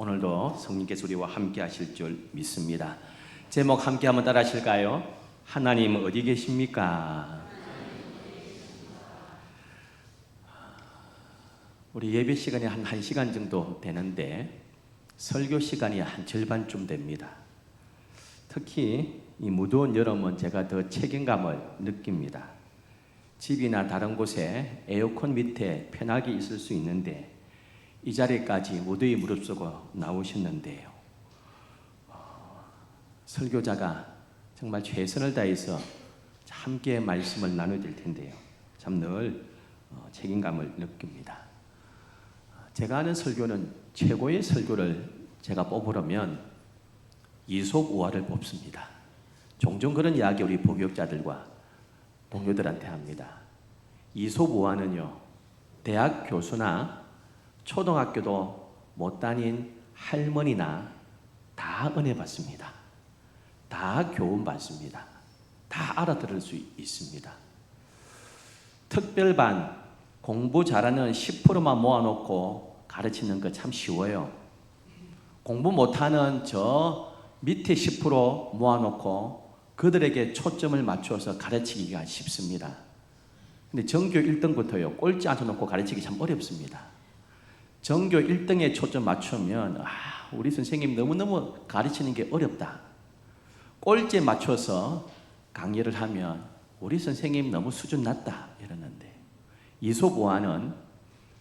오늘도 성령께서 우리와 함께 하실 줄 믿습니다. 제목 함께 한번 따라 하실까요? 하나님 어디 계십니까? 우리 예배 시간이 한 1시간 정도 되는데 설교 시간이 한 절반쯤 됩니다. 특히 이 무더운 여름은 제가 더 책임감을 느낍니다. 집이나 다른 곳에 에어컨 밑에 편하게 있을 수 있는데 이 자리까지 무더위 무릅쓰고 나오셨는데요. 설교자가 정말 최선을 다해서 함께 말씀을 나눠야 될 텐데요. 참 늘 책임감을 느낍니다. 제가 하는 설교는 최고의 설교를 제가 뽑으려면 이솝우화를 뽑습니다. 종종 그런 이야기 우리 복역자들과 동료들한테 합니다. 이솝우화는요, 대학 교수나 초등학교도 못 다닌 할머니나 다 은혜 받습니다. 다 교훈 받습니다. 다 알아들을 수 있습니다. 특별반 공부 잘하는 10%만 모아놓고 가르치는 거 참 쉬워요. 공부 못하는 저 밑에 10% 모아놓고 그들에게 초점을 맞춰서 가르치기가 쉽습니다. 근데 전교 1등부터요, 꼴찌 앉혀놓고 가르치기 참 어렵습니다. 전교 1등에 초점 맞추면 우리 선생님 너무너무 가르치는 게 어렵다. 꼴찌에 맞춰서 강의를 하면 우리 선생님 너무 수준 낮다 이러는데, 이솝우화는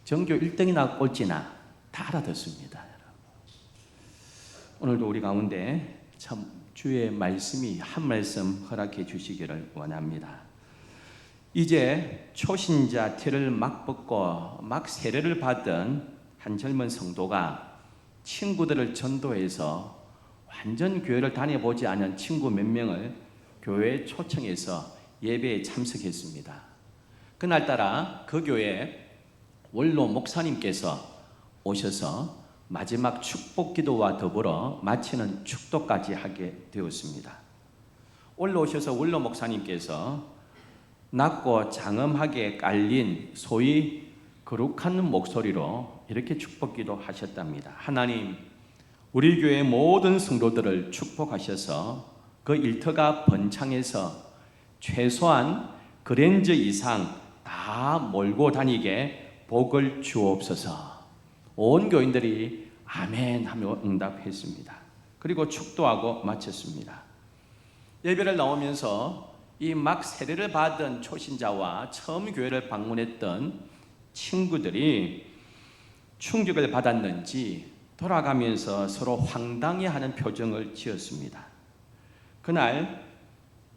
전교 1등이나 꼴찌나 다 알아듣습니다. 오늘도 우리 가운데 참 주의 말씀이 한 말씀 허락해 주시기를 원합니다. 이제 초신자 티를 막 벗고 막 세례를 받은 한 젊은 성도가 친구들을 전도해서 완전 교회를 다녀보지 않은 친구 몇 명을 교회에 초청해서 예배에 참석했습니다. 그날따라 그 교회에 원로 목사님께서 오셔서 마지막 축복 기도와 더불어 마치는 축도까지 하게 되었습니다. 올라오셔서 원로 목사님께서 낮고 장엄하게 깔린 소위 거룩한 목소리로 이렇게 축복 기도하셨답니다. 하나님, 우리 교회 모든 성도들을 축복하셔서 그 일터가 번창해서 최소한 그랜저 이상 다 몰고 다니게 복을 주옵소서. 온 교인들이 아멘 하며 응답했습니다. 그리고 축도하고 마쳤습니다. 예배를 나오면서 이 막 세례를 받은 초신자와 처음 교회를 방문했던 친구들이 충격을 받았는지 돌아가면서 서로 황당해하는 표정을 지었습니다. 그날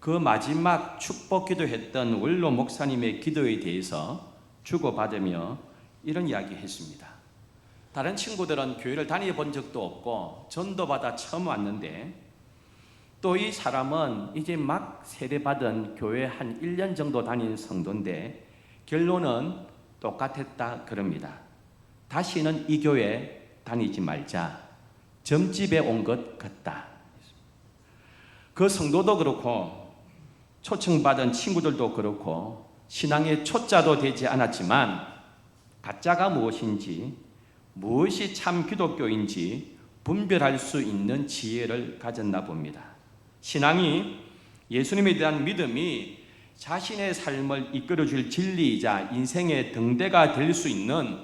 그 마지막 축복 기도했던 원로 목사님의 기도에 대해서 주고받으며 이런 이야기 했습니다. 다른 친구들은 교회를 다녀본 적도 없고 전도받아 처음 왔는데, 또 이 사람은 이제 막 세례받은 교회 한 1년 정도 다닌 성도인데 결론은 똑같았다 그럽니다. 다시는 이 교회 다니지 말자. 점집에 온 것 같다. 그 성도도 그렇고 초청받은 친구들도 그렇고 신앙의 초짜도 되지 않았지만 가짜가 무엇인지, 무엇이 참 기독교인지 분별할 수 있는 지혜를 가졌나 봅니다. 신앙이, 예수님에 대한 믿음이 자신의 삶을 이끌어줄 진리이자 인생의 등대가 될 수 있는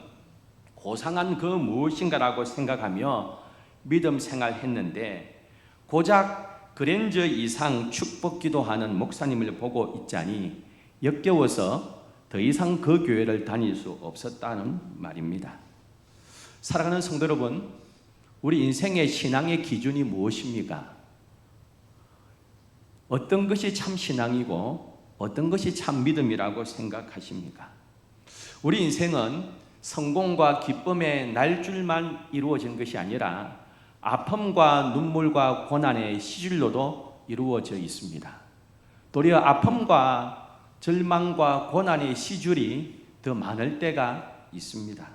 고상한 그 무엇인가라고 생각하며 믿음 생활했는데, 고작 그랜저 이상 축복 기도하는 목사님을 보고 있자니 역겨워서 더 이상 그 교회를 다닐 수 없었다는 말입니다. 사랑하는 성도 여러분, 우리 인생의 신앙의 기준이 무엇입니까? 어떤 것이 참 신앙이고 어떤 것이 참 믿음이라고 생각하십니까? 우리 인생은 성공과 기쁨의 날줄만 이루어진 것이 아니라 아픔과 눈물과 고난의 시줄로도 이루어져 있습니다. 도리어 아픔과 절망과 고난의 시줄이 더 많을 때가 있습니다.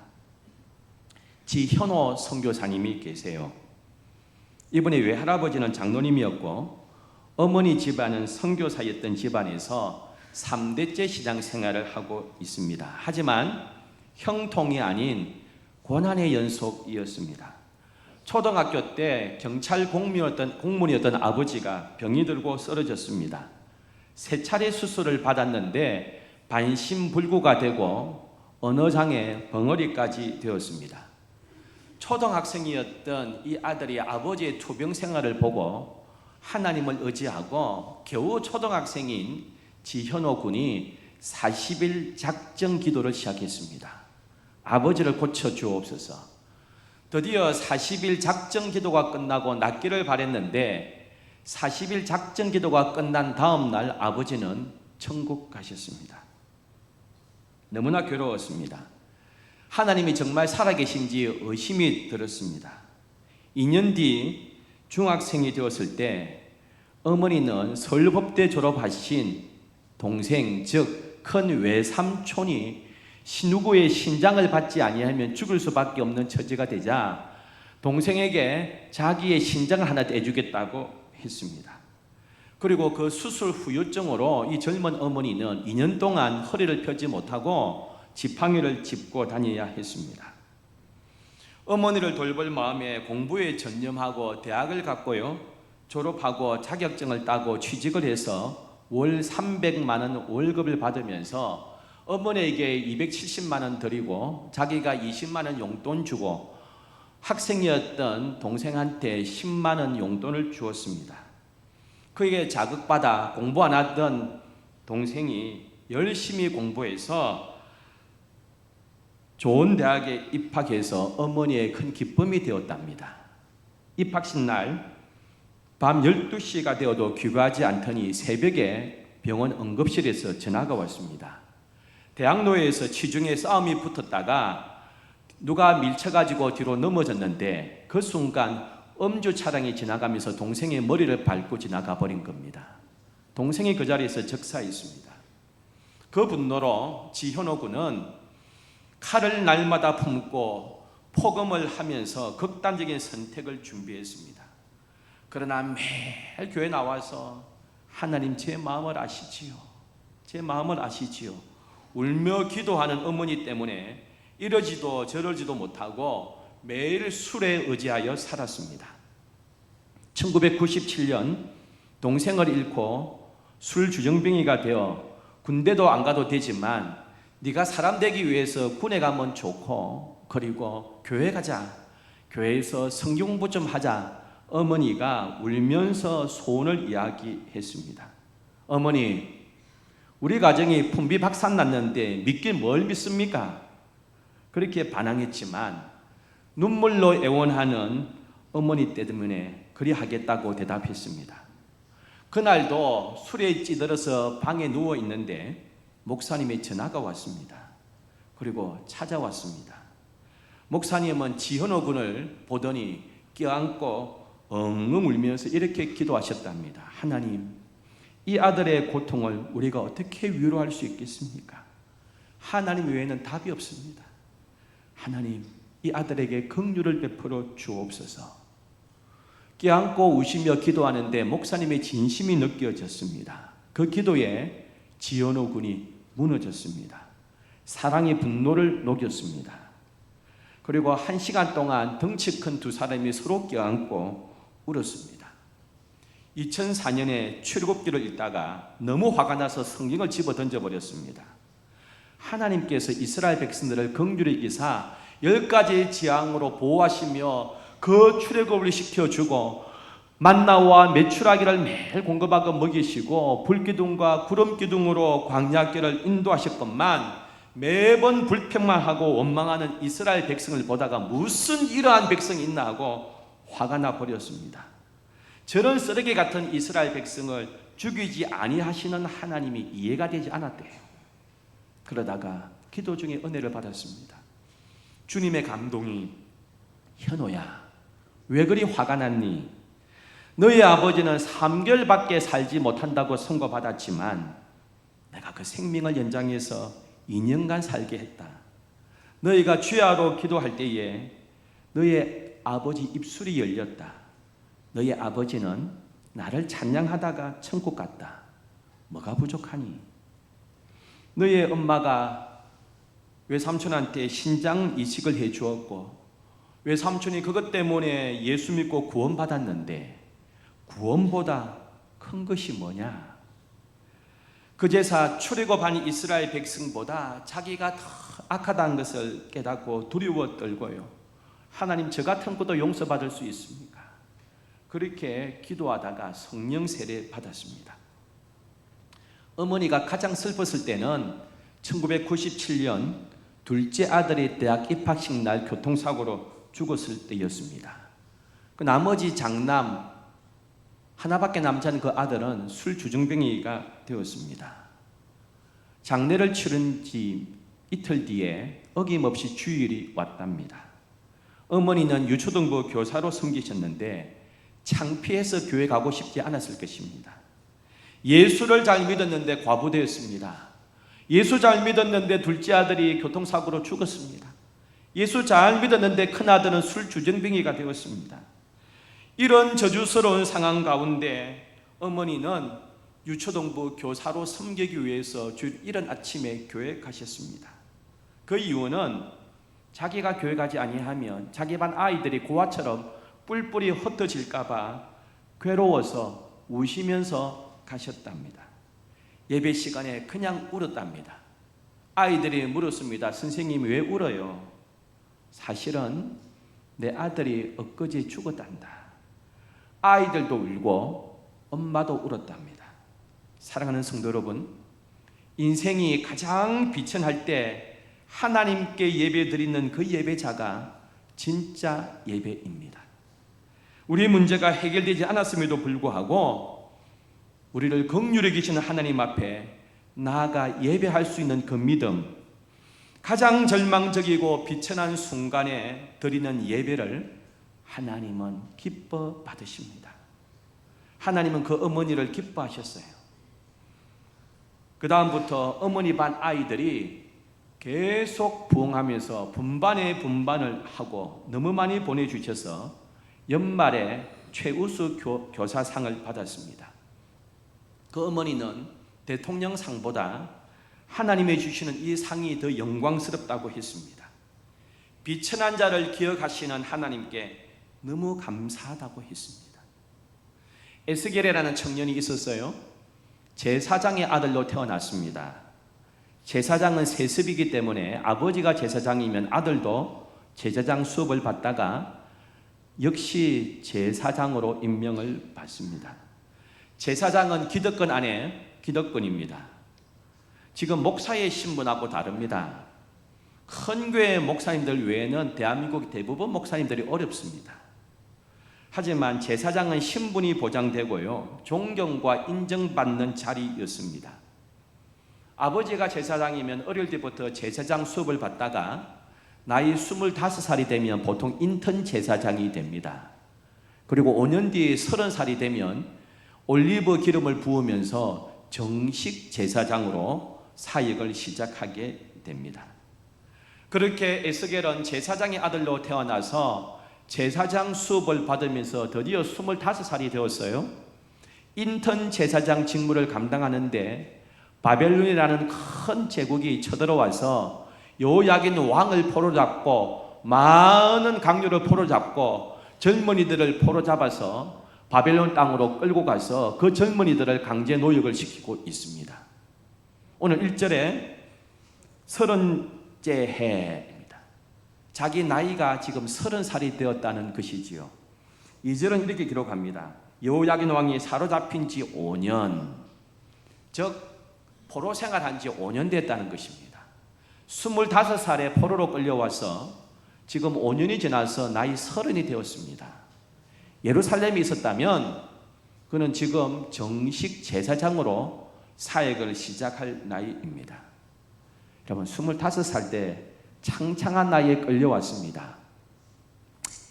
지현호 선교사님이 계세요. 이분의 외할아버지는 장로님이었고 어머니 집안은 선교사였던 집안에서 3대째 시장 생활을 하고 있습니다. 하지만 형통이 아닌 고난의 연속이었습니다. 초등학교 때 경찰 공무원이었던 아버지가 병이 들고 쓰러졌습니다. 3차례 수술을 받았는데 반신불구가 되고 언어장애 벙어리까지 되었습니다. 초등학생이었던 이 아들이 아버지의 투병 생활을 보고 하나님을 의지하고 겨우 초등학생인 지현호 군이 40일 작정 기도를 시작했습니다. 아버지를 고쳐 주옵소서. 드디어 40일 작정 기도가 끝나고 낫기를 바랬는데 40일 작정 기도가 끝난 다음 날 아버지는 천국 가셨습니다. 너무나 괴로웠습니다. 하나님이 정말 살아계신지 의심이 들었습니다. 2년 뒤 중학생이 되었을 때 어머니는 서울법대 졸업하신 동생, 즉 큰 외삼촌이 신우고의 신장을 받지 아니하면 죽을 수밖에 없는 처지가 되자 동생에게 자기의 신장을 하나 떼주겠다고 했습니다. 그리고 그 수술 후유증으로 이 젊은 어머니는 2년 동안 허리를 펴지 못하고 지팡이를 짚고 다녀야 했습니다. 어머니를 돌볼 마음에 공부에 전념하고 대학을 갔고요. 졸업하고 자격증을 따고 취직을 해서 월 300만 원 월급을 받으면서 어머니에게 270만 원 드리고 자기가 20만 원 용돈 주고 학생이었던 동생한테 10만 원 용돈을 주었습니다. 그에게 자극받아 공부 안 하던 동생이 열심히 공부해서 좋은 대학에 입학해서 어머니의 큰 기쁨이 되었답니다. 입학식 날 밤 12시가 되어도 귀가하지 않더니 새벽에 병원 응급실에서 전화가 왔습니다. 대학로에서 치중에 싸움이 붙었다가 누가 밀쳐가지고 뒤로 넘어졌는데 그 순간 음주 차량이 지나가면서 동생의 머리를 밟고 지나가 버린 겁니다. 동생이 그 자리에서 적사했습니다. 그 분노로 지현호 군은 칼을 날마다 품고 포금을 하면서 극단적인 선택을 준비했습니다. 그러나 매일 교회 나와서 하나님 제 마음을 아시지요. 제 마음을 아시지요. 울며 기도하는 어머니 때문에 이러지도 저러지도 못하고 매일 술에 의지하여 살았습니다. 1997년 동생을 잃고 술 주정뱅이가 되어 군대도 안 가도 되지만 네가 사람 되기 위해서 군에 가면 좋고 그리고 교회 가자. 교회에서 성경 공부 좀 하자. 어머니가 울면서 소원을 이야기했습니다. 어머니, 우리 가정이 풍비박산 났는데 믿긴 뭘 믿습니까? 그렇게 반항했지만 눈물로 애원하는 어머니 때문에 그리 하겠다고 대답했습니다. 그날도 술에 찌들어서 방에 누워 있는데 목사님의 전화가 왔습니다. 그리고 찾아왔습니다. 목사님은 지현호 군을 보더니 껴안고 엉엉 울면서 이렇게 기도하셨답니다. 하나님, 이 아들의 고통을 우리가 어떻게 위로할 수 있겠습니까? 하나님 외에는 답이 없습니다. 하나님, 이 아들에게 긍휼을 베풀어 주옵소서. 껴안고 우시며 기도하는데 목사님의 진심이 느껴졌습니다. 그 기도에 지현호 군이 무너졌습니다. 사랑의 분노를 녹였습니다. 그리고 1시간 동안 덩치 큰 두 사람이 서로 껴안고 울었습니다. 2004년에 출애굽기를 읽다가 너무 화가 나서 성경을 집어 던져버렸습니다. 하나님께서 이스라엘 백성들을 긍휼히 여기사 10가지 재앙으로 보호하시며 그 출애굽을 시켜주고 만나와 메추라기를 매일 공급하고 먹이시고 불기둥과 구름기둥으로 광야길을 인도하셨건만 매번 불평만 하고 원망하는 이스라엘 백성을 보다가 무슨 이러한 백성이 있나 하고 화가 나 버렸습니다. 저런 쓰레기 같은 이스라엘 백성을 죽이지 아니하시는 하나님이 이해가 되지 않았대요. 그러다가 기도 중에 은혜를 받았습니다. 주님의 감동이 현호야, 왜 그리 화가 났니? 너희 아버지는 3개월밖에 살지 못한다고 선고받았지만 내가 그 생명을 연장해서 2년간 살게 했다. 너희가 주야로 기도할 때에 너희 아버지 입술이 열렸다. 너희 아버지는 나를 찬양하다가 천국 갔다. 뭐가 부족하니? 너희 엄마가 외삼촌한테 신장 이식을 해 주었고 외삼촌이 그것 때문에 예수 믿고 구원받았는데 구원보다 큰 것이 뭐냐? 그 제사 출애굽한 이스라엘 백성보다 자기가 더 악하다는 것을 깨닫고 두려워 떨고요. 하나님, 저 같은 것도 용서받을 수 있습니까? 그렇게 기도하다가 성령 세례 받았습니다. 어머니가 가장 슬펐을 때는 1997년 둘째 아들이 대학 입학식 날 교통사고로 죽었을 때였습니다. 그 나머지 장남 하나밖에 남지 않은 그 아들은 술주정뱅이가 되었습니다. 장례를 치른 지 이틀 뒤에 어김없이 주일이 왔답니다. 어머니는 유초등부 교사로 섬기셨는데 창피해서 교회 가고 싶지 않았을 것입니다. 예수를 잘 믿었는데 과부되었습니다. 예수 잘 믿었는데 둘째 아들이 교통사고로 죽었습니다. 예수 잘 믿었는데 큰아들은 술주정뱅이가 되었습니다. 이런 저주스러운 상황 가운데 어머니는 유초등부 교사로 섬기기 위해서 주일 이른 아침에 교회 가셨습니다. 그 이유는 자기가 교회 가지 아니하면 자기 반 아이들이 고아처럼 뿔뿔이 흩어질까 봐 괴로워서 우시면서 가셨답니다. 예배 시간에 그냥 울었답니다. 아이들이 물었습니다. 선생님이 왜 울어요? 사실은 내 아들이 엊그제 죽었단다. 아이들도 울고 엄마도 울었답니다. 사랑하는 성도 여러분, 인생이 가장 비천할 때 하나님께 예배 드리는 그 예배자가 진짜 예배입니다. 우리 문제가 해결되지 않았음에도 불구하고 우리를 긍휼히 계시는 하나님 앞에 나아가 예배할 수 있는 그 믿음, 가장 절망적이고 비천한 순간에 드리는 예배를 하나님은 기뻐 받으십니다. 하나님은 그 어머니를 기뻐하셨어요. 그 다음부터 어머니 반 아이들이 계속 부흥하면서 분반에 분반을 하고 너무 많이 보내주셔서 연말에 최우수 교사상을 받았습니다. 그 어머니는 대통령상보다 하나님이 주시는 이 상이 더 영광스럽다고 했습니다. 비천한 자를 기억하시는 하나님께 너무 감사하다고 했습니다. 에스겔이라는 청년이 있었어요. 제사장의 아들로 태어났습니다. 제사장은 세습이기 때문에 아버지가 제사장이면 아들도 제사장 수업을 받다가 역시 제사장으로 임명을 받습니다. 제사장은 기득권 안에 기득권입니다. 지금 목사의 신분하고 다릅니다. 큰 교회 목사님들 외에는 대한민국 대부분 목사님들이 어렵습니다. 하지만 제사장은 신분이 보장되고요, 존경과 인정받는 자리였습니다. 아버지가 제사장이면 어릴 때부터 제사장 수업을 받다가 나이 25살이 되면 보통 인턴 제사장이 됩니다. 그리고 5년 뒤에 30살이 되면 올리브 기름을 부으면서 정식 제사장으로 사역을 시작하게 됩니다. 그렇게 에스겔은 제사장의 아들로 태어나서 제사장 수업을 받으면서 드디어 25살이 되었어요. 인턴 제사장 직무를 감당하는데 바벨론이라는 큰 제국이 쳐들어와서 요야긴 왕을 포로잡고 많은 강요를 포로잡고 젊은이들을 포로잡아서 바벨론 땅으로 끌고 가서 그 젊은이들을 강제 노역을 시키고 있습니다. 오늘 1절에 30째 해입니다. 자기 나이가 지금 30살이 되었다는 것이지요. 2절은 이렇게 기록합니다. 여호야긴 왕이 사로잡힌 지 5년, 즉 포로 생활한 지 5년 됐다는 것입니다. 25살에 포로로 끌려와서 지금 5년이 지나서 나이 30이 되었습니다. 예루살렘에 있었다면 그는 지금 정식 제사장으로 사역을 시작할 나이입니다. 여러분, 25살 때 창창한 나이에 끌려왔습니다.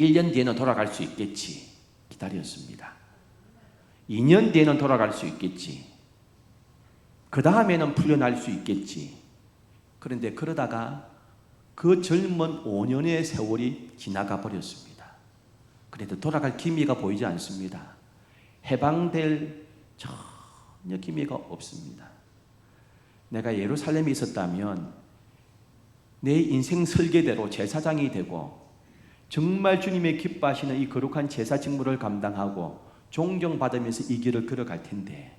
1년 뒤에는 돌아갈 수 있겠지 기다렸습니다. 2년 뒤에는 돌아갈 수 있겠지. 그 다음에는 풀려날 수 있겠지. 그런데 그러다가 그 젊은 5년의 세월이 지나가 버렸습니다. 그래도 돌아갈 기미가 보이지 않습니다. 해방될 전혀 기미가 없습니다. 내가 예루살렘에 있었다면 내 인생 설계대로 제사장이 되고 정말 주님의 기뻐하시는 이 거룩한 제사 직무를 감당하고 존경받으면서 이 길을 걸어갈 텐데,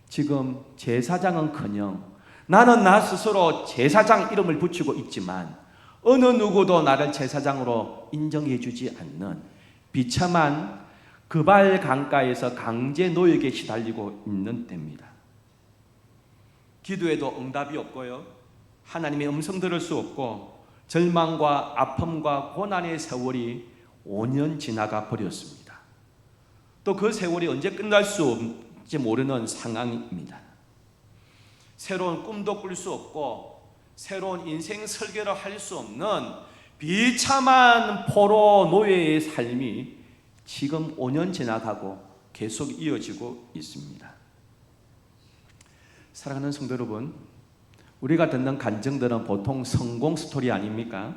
지금 제사장은커녕 나는 나 스스로 제사장 이름을 붙이고 있지만 어느 누구도 나를 제사장으로 인정해 주지 않는 비참한 그발 강가에서 강제 노역에 시달리고 있는 때입니다. 기도에도 응답이 없고요, 하나님의 음성 들을 수 없고, 절망과 아픔과 고난의 세월이 5년 지나가 버렸습니다. 또 그 세월이 언제 끝날 수 없지 모르는 상황입니다. 새로운 꿈도 꿀 수 없고 새로운 인생 설계를 할 수 없는 비참한 포로 노예의 삶이 지금 5년 지나가고 계속 이어지고 있습니다. 사랑하는 성도 여러분, 우리가 듣는 간증들은 보통 성공 스토리 아닙니까?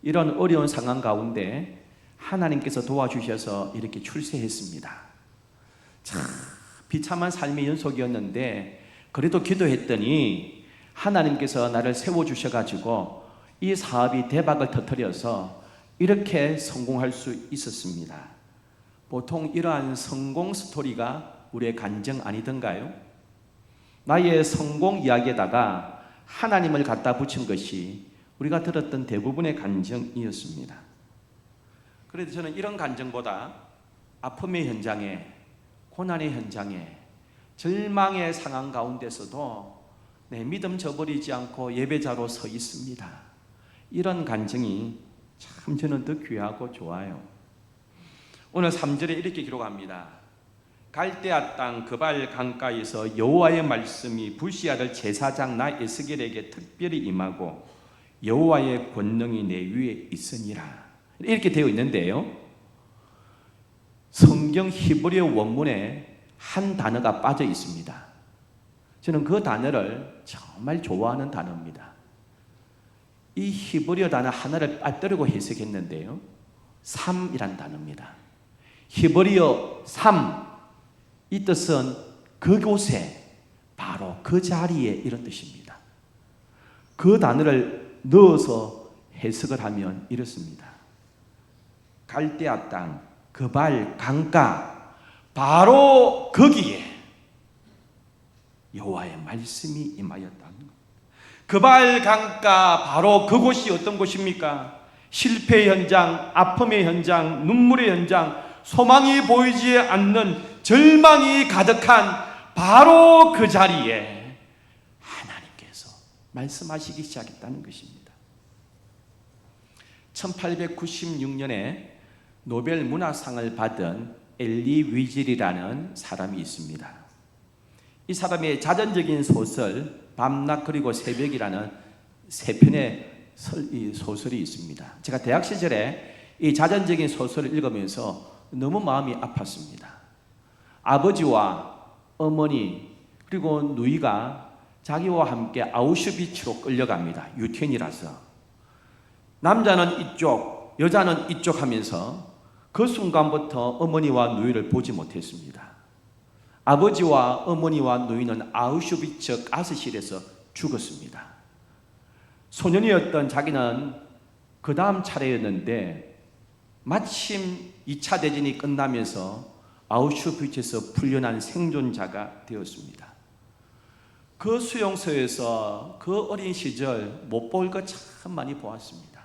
이런 어려운 상황 가운데 하나님께서 도와주셔서 이렇게 출세했습니다. 참 비참한 삶의 연속이었는데 그래도 기도했더니 하나님께서 나를 세워주셔가지고 이 사업이 대박을 터뜨려서 이렇게 성공할 수 있었습니다. 보통 이러한 성공 스토리가 우리의 간증 아니던가요? 나의 성공 이야기에다가 하나님을 갖다 붙인 것이 우리가 들었던 대부분의 간증이었습니다. 그래도 저는 이런 간증보다 아픔의 현장에, 고난의 현장에, 절망의 상황 가운데서도 내 믿음 저버리지 않고 예배자로 서 있습니다, 이런 간증이 참 저는 더 귀하고 좋아요. 오늘 3절에 이렇게 기록합니다. 갈대아 땅 그발 강가에서 여호와의 말씀이 불시아들 제사장 나 에스겔에게 특별히 임하고 여호와의 권능이 내 위에 있으니라, 이렇게 되어 있는데요, 성경 히브리어 원문에 한 단어가 빠져 있습니다. 저는 그 단어를 정말 좋아하는 단어입니다. 이 히브리어 단어 하나를 빠뜨리고 해석했는데요, 삼이란 단어입니다. 히브리어 삼, 이 뜻은 그곳에, 바로 그 자리에, 이런 뜻입니다. 그 단어를 넣어서 해석을 하면 이렇습니다. 갈대아 땅 그발 강가, 바로 거기에 여호와의 말씀이 임하였다는 것. 그발 강가, 바로 그곳이 어떤 곳입니까? 실패의 현장, 아픔의 현장, 눈물의 현장, 소망이 보이지 않는 절망이 가득한 바로 그 자리에 하나님께서 말씀하시기 시작했다는 것입니다. 1896년에 노벨 문학상을 받은 엘리 위즐이라는 사람이 있습니다. 이 사람의 자전적인 소설 밤낮 그리고 새벽이라는 세 편의 소설이 있습니다. 제가 대학 시절에 이 자전적인 소설을 읽으면서 너무 마음이 아팠습니다. 아버지와 어머니 그리고 누이가 자기와 함께 아우슈비츠로 끌려갑니다. 유태인이라서. 남자는 이쪽, 여자는 이쪽 하면서 그 순간부터 어머니와 누이를 보지 못했습니다. 아버지와 어머니와 누이는 아우슈비츠 가스실에서 죽었습니다. 소년이었던 자기는 그 다음 차례였는데 마침 2차 대전이 끝나면서 아우슈비츠에서 풀려난 생존자가 되었습니다. 그 수용소에서 그 어린 시절 못 볼 것 참 많이 보았습니다.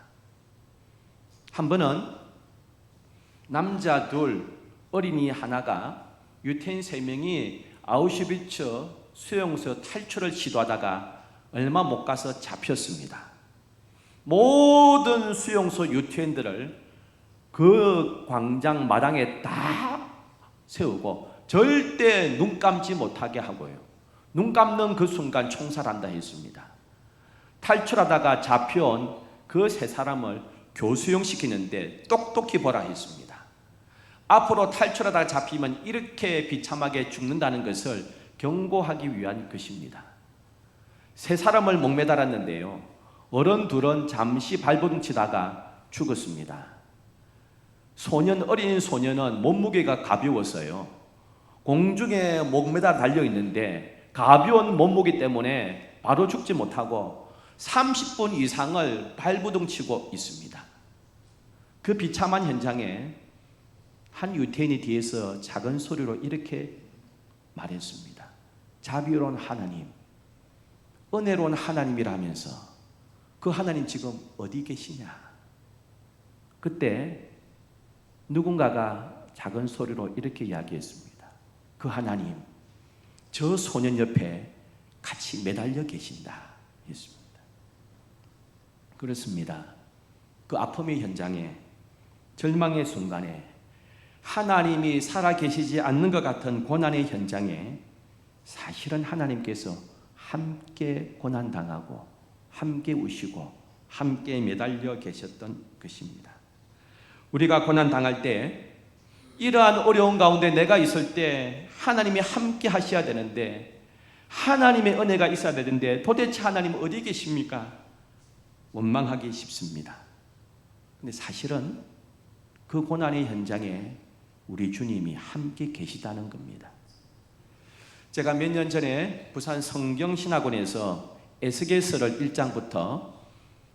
한 번은 남자 둘, 어린이 하나가 유태인 3명이 아우슈비츠 수용소 탈출을 시도하다가 얼마 못 가서 잡혔습니다. 모든 수용소 유태인들을 그 광장 마당에 다 세우고 절대 눈 감지 못하게 하고요, 눈 감는 그 순간 총살한다 했습니다. 탈출하다가 잡혀온 그 3사람을 교수형시키는데 똑똑히 보라 했습니다. 앞으로 탈출하다가 잡히면 이렇게 비참하게 죽는다는 것을 경고하기 위한 것입니다. 3사람을 목매달았는데요, 어른 둘은 잠시 발버둥 치다가 죽었습니다. 어린 소년은 몸무게가 가벼웠어요. 공중에 목매달 달려있는데 가벼운 몸무게 때문에 바로 죽지 못하고 30분 이상을 발버둥 치고 있습니다. 그 비참한 현장에 한 유태인이 뒤에서 작은 소리로 이렇게 말했습니다. 자비로운 하나님, 은혜로운 하나님이라면서 그 하나님 지금 어디 계시냐? 그때 누군가가 작은 소리로 이렇게 이야기했습니다. 그 하나님, 저 소년 옆에 같이 매달려 계신다 했습니다. 그렇습니다. 그 아픔의 현장에, 절망의 순간에, 하나님이 살아계시지 않는 것 같은 고난의 현장에 사실은 하나님께서 함께 고난당하고 함께 우시고 함께 매달려 계셨던 것입니다. 우리가 고난당할 때, 이러한 어려운 가운데 내가 있을 때 하나님이 함께 하셔야 되는데, 하나님의 은혜가 있어야 되는데 도대체 하나님 어디 계십니까? 원망하기 쉽습니다. 근데 사실은 그 고난의 현장에 우리 주님이 함께 계시다는 겁니다. 제가 몇 년 전에 부산 성경신학원에서 에스겔서를 1장부터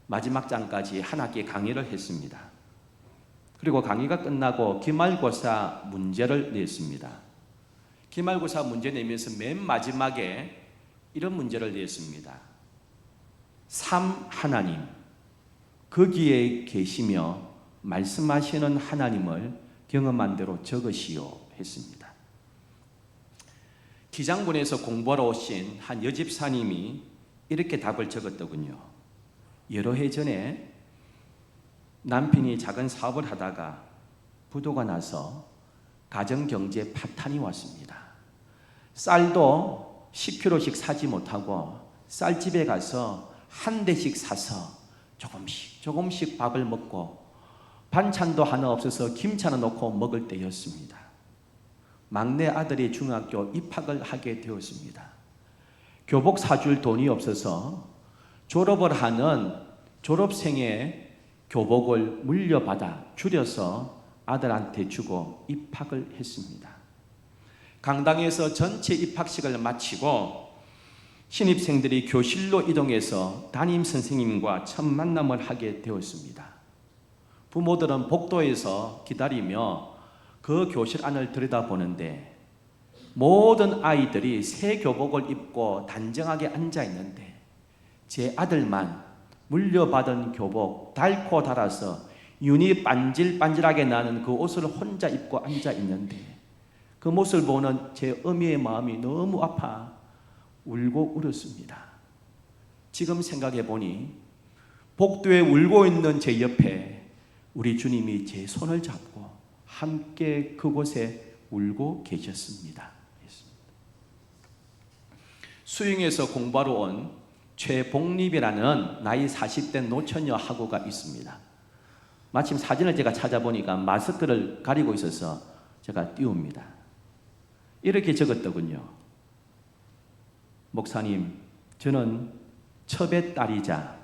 마지막 장까지 한 학기 강의를 했습니다. 그리고 강의가 끝나고 기말고사 문제를 냈습니다. 기말고사 문제 내면서 맨 마지막에 이런 문제를 냈습니다. 3 하나님, 거기에 계시며 말씀하시는 하나님을 경험한 대로 적으시오 했습니다. 기장군에서 공부하러 오신 한 여집사님이 이렇게 답을 적었더군요. 여러 해 전에 남편이 작은 사업을 하다가 부도가 나서 가정경제 파탄이 왔습니다. 쌀도 10kg씩 사지 못하고 쌀집에 가서 한 대씩 사서 조금씩 밥을 먹고 반찬도 하나 없어서 김치 하나 넣고 먹을 때였습니다. 막내 아들이 중학교 입학을 하게 되었습니다. 교복 사줄 돈이 없어서 졸업을 하는 졸업생의 교복을 물려받아 줄여서 아들한테 주고 입학을 했습니다. 강당에서 전체 입학식을 마치고 신입생들이 교실로 이동해서 담임 선생님과 첫 만남을 하게 되었습니다. 부모들은 복도에서 기다리며 그 교실 안을 들여다보는데 모든 아이들이 새 교복을 입고 단정하게 앉아 있는데 제 아들만 물려받은 교복 닳고 닳아서 윤이 반질반질하게 나는 그 옷을 혼자 입고 앉아 있는데 그 모습을 보는 제 어미의 마음이 너무 아파 울고 울었습니다. 지금 생각해 보니 복도에 울고 있는 제 옆에 우리 주님이 제 손을 잡고 함께 그곳에 울고 계셨습니다. 수영에서 공부하러 온 최복립이라는 나이 40대 노처녀 학우가 있습니다. 마침 사진을 제가 찾아보니까 마스크를 가리고 있어서 제가 띄웁니다. 이렇게 적었더군요. 목사님, 저는 첩의 딸이자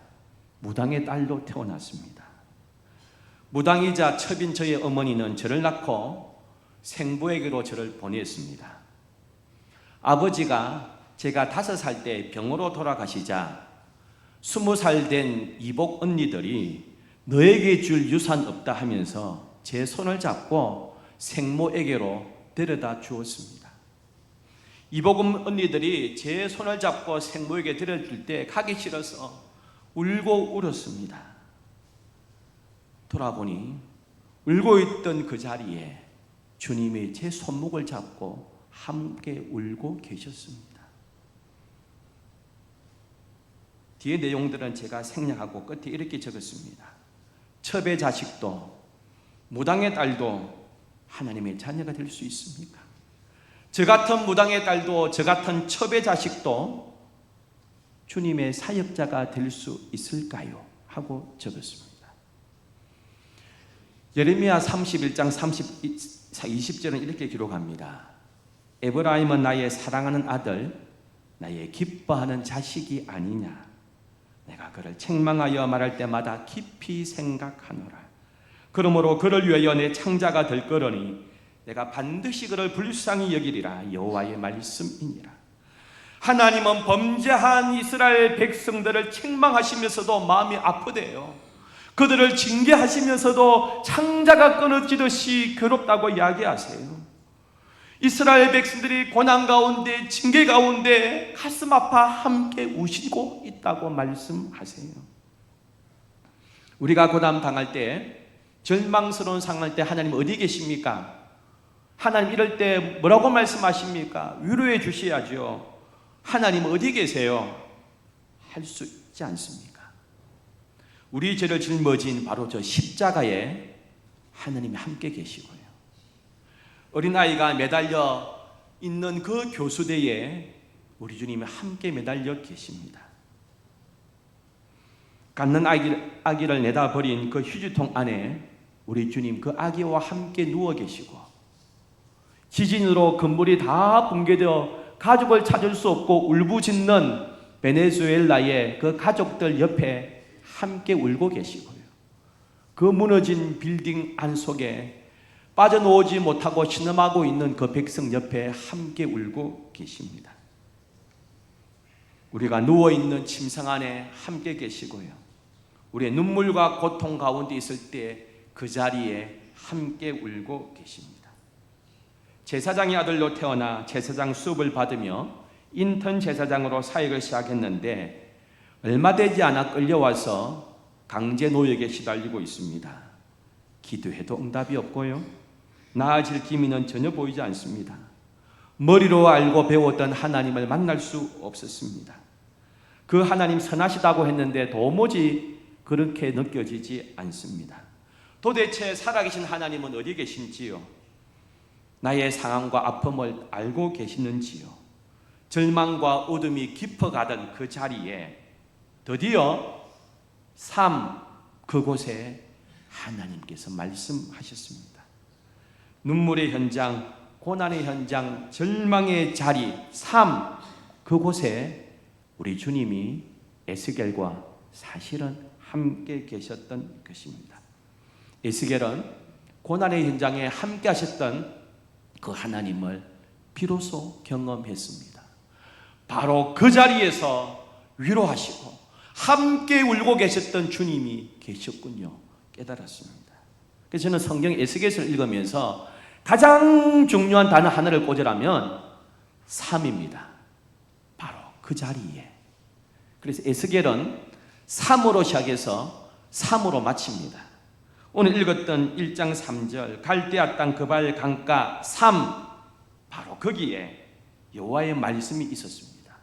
무당의 딸로 태어났습니다. 무당이자 첩인 저의 어머니는 저를 낳고 생부에게로 저를 보냈습니다. 아버지가 제가 5살 때 병으로 돌아가시자 20살 된 이복 언니들이 너에게 줄 유산 없다 하면서 제 손을 잡고 생모에게로 데려다 주었습니다. 이복 언니들이 제 손을 잡고 생모에게 데려줄 때 가기 싫어서 울고 울었습니다. 돌아보니 울고 있던 그 자리에 주님이 제 손목을 잡고 함께 울고 계셨습니다. 뒤에 내용들은 제가 생략하고 끝에 이렇게 적었습니다. 첩의 자식도 무당의 딸도 하나님의 자녀가 될 수 있습니까? 저 같은 무당의 딸도 저 같은 첩의 자식도 주님의 사역자가 될 수 있을까요? 하고 적었습니다. 예레미야 31장 20절은 이렇게 기록합니다. 에브라임은 나의 사랑하는 아들, 나의 기뻐하는 자식이 아니냐. 내가 그를 책망하여 말할 때마다 깊이 생각하노라. 그러므로 그를 위하여 내 창자가 될 거러니 내가 반드시 그를 불쌍히 여기리라. 여호와의 말씀이니라. 하나님은 범죄한 이스라엘 백성들을 책망하시면서도 마음이 아프대요. 그들을 징계하시면서도 창자가 끊어지듯이 괴롭다고 이야기하세요. 이스라엘 백성들이 고난 가운데, 징계 가운데 가슴 아파 함께 우시고 있다고 말씀하세요. 우리가 고난 당할 때, 절망스러운 상황할 때 하나님 어디 계십니까? 하나님 이럴 때 뭐라고 말씀하십니까? 위로해 주셔야죠. 하나님 어디 계세요? 할 수 있지 않습니까? 우리 죄를 짊어진 바로 저 십자가에 하나님이 함께 계시고요. 어린아이가 매달려 있는 그 교수대에 우리 주님이 함께 매달려 계십니다. 갖는 아기를 내다버린 그 휴지통 안에 우리 주님 그 아기와 함께 누워 계시고, 지진으로 건물이 다 붕괴되어 가족을 찾을 수 없고 울부짖는 베네수엘라의 그 가족들 옆에 함께 울고 계시고요. 그 무너진 빌딩 안 속에 빠져나오지 못하고 신음하고 있는 그 백성 옆에 함께 울고 계십니다. 우리가 누워있는 침상 안에 함께 계시고요. 우리의 눈물과 고통 가운데 있을 때 그 자리에 함께 울고 계십니다. 제사장의 아들로 태어나 제사장 수업을 받으며 인턴 제사장으로 사역을 시작했는데 얼마 되지 않아 끌려와서 강제 노역에 시달리고 있습니다. 기도해도 응답이 없고요. 나아질 기미는 전혀 보이지 않습니다. 머리로 알고 배웠던 하나님을 만날 수 없었습니다. 그 하나님 선하시다고 했는데 도무지 그렇게 느껴지지 않습니다. 도대체 살아계신 하나님은 어디 계신지요? 나의 상황과 아픔을 알고 계시는지요? 절망과 어둠이 깊어가던 그 자리에 드디어 그곳에 하나님께서 말씀하셨습니다. 눈물의 현장, 고난의 현장, 절망의 자리, 그곳에 우리 주님이 에스겔과 사실은 함께 계셨던 것입니다. 에스겔은 고난의 현장에 함께 하셨던 그 하나님을 비로소 경험했습니다. 바로 그 자리에서 위로하시고 함께 울고 계셨던 주님이 계셨군요. 깨달았습니다. 그래서 저는 성경 에스겔서를 읽으면서 가장 중요한 단어 하나를 꽂으라면 3입니다. 바로 그 자리에. 그래서 에스겔은 3으로 시작해서 3으로 마칩니다. 오늘 읽었던 1장 3절 갈대아 땅 그발 강가 바로 거기에 여호와의 말씀이 있었습니다.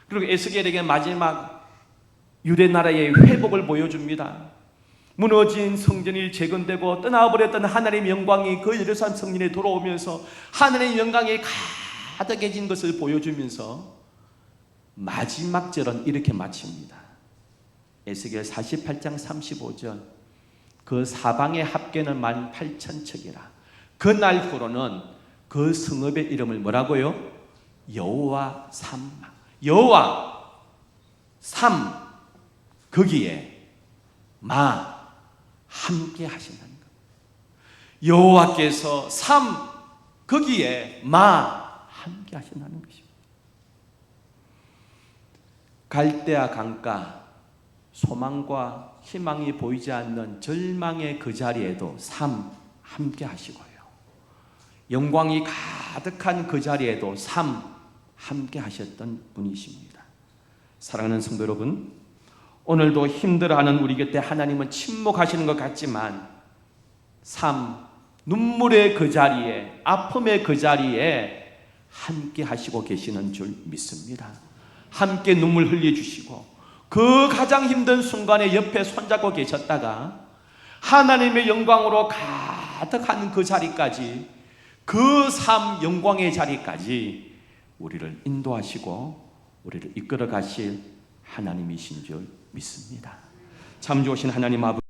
그리고 에스겔에게 마지막 유대 나라의 회복을 보여줍니다. 무너진 성전이 재건되고 떠나버렸던 하나님의 영광이 그 예루살렘 성전에 돌아오면서 하나님의 영광이 가득해진 것을 보여주면서 마지막 절은 이렇게 마칩니다. 에스겔 48장 35절 그 사방의 합계는 18,000척이라. 그날 후로는 그 성읍의 이름을 뭐라고요? 여호와 여호와 거기에 함께 하신다는 것. 여호와께서 거기에 함께 하신다는 것입니다. 갈대아 강가, 소망과 희망이 보이지 않는 절망의 그 자리에도 함께 하시고요. 영광이 가득한 그 자리에도 함께 하셨던 분이십니다. 사랑하는 성도 여러분, 오늘도 힘들어하는 우리 곁에 하나님은 침묵하시는 것 같지만 눈물의 그 자리에, 아픔의 그 자리에 함께 하시고 계시는 줄 믿습니다. 함께 눈물 흘려주시고 그 가장 힘든 순간에 옆에 손잡고 계셨다가 하나님의 영광으로 가득한 그 자리까지, 그 영광의 자리까지 우리를 인도하시고 우리를 이끌어 가실 하나님이신 줄 믿습니다. 참 좋으신 하나님 아버지,